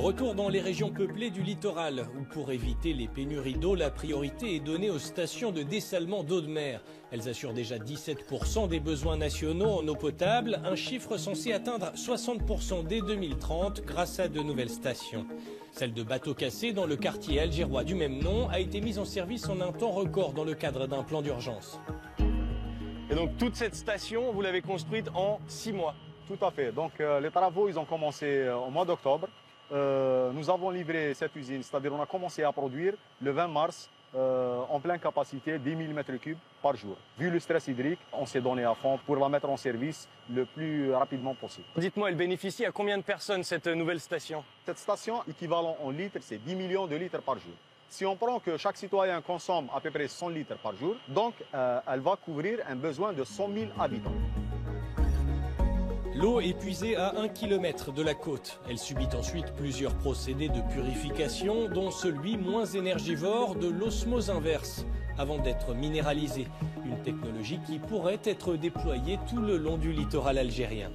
Retour dans les régions peuplées du littoral, où pour éviter les pénuries d'eau, la priorité est donnée aux stations de dessalement d'eau de mer. Elles assurent déjà 17% des besoins nationaux en eau potable, un chiffre censé atteindre 60% dès 2030 grâce à de nouvelles stations. Celle de Bateau-Cassé, dans le quartier algérois du même nom, a été mise en service en un temps record dans le cadre d'un plan d'urgence. Et donc toute cette station, vous l'avez construite en 6 mois? Tout à fait. Donc les travaux, ils ont commencé au mois d'octobre. Nous avons livré cette usine, c'est-à-dire on a commencé à produire le 20 mars en pleine capacité 10 000 m3 par jour. Vu le stress hydrique, on s'est donné à fond pour la mettre en service le plus rapidement possible. Dites-moi, elle bénéficie à combien de personnes cette nouvelle station? Cette station, équivalent en litres, c'est 10 millions de litres par jour. Si on prend que chaque citoyen consomme à peu près 100 litres par jour, donc elle va couvrir un besoin de 100 000 habitants. L'eau est puisée à 1 km de la côte. Elle subit ensuite plusieurs procédés de purification, dont celui moins énergivore de l'osmose inverse, avant d'être minéralisée. Une technologie qui pourrait être déployée tout le long du littoral algérien.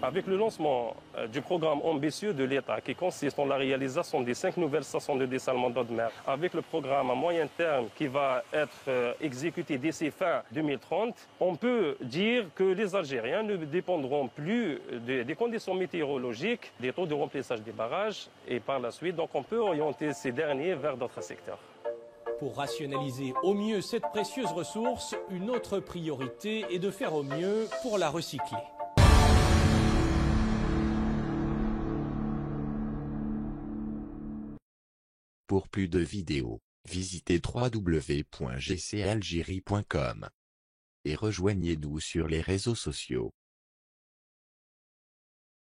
Avec le lancement du programme ambitieux de l'État qui consiste en la réalisation des 5 nouvelles stations de dessalement d'eau de mer, avec le programme à moyen terme qui va être exécuté d'ici fin 2030, on peut dire que les Algériens ne dépendront plus des conditions météorologiques, des taux de remplissage des barrages et par la suite, donc on peut orienter ces derniers vers d'autres secteurs. Pour rationaliser au mieux cette précieuse ressource, une autre priorité est de faire au mieux pour la recycler. Pour plus de vidéos, visitez www.gcalgerie.com et rejoignez-nous sur les réseaux sociaux.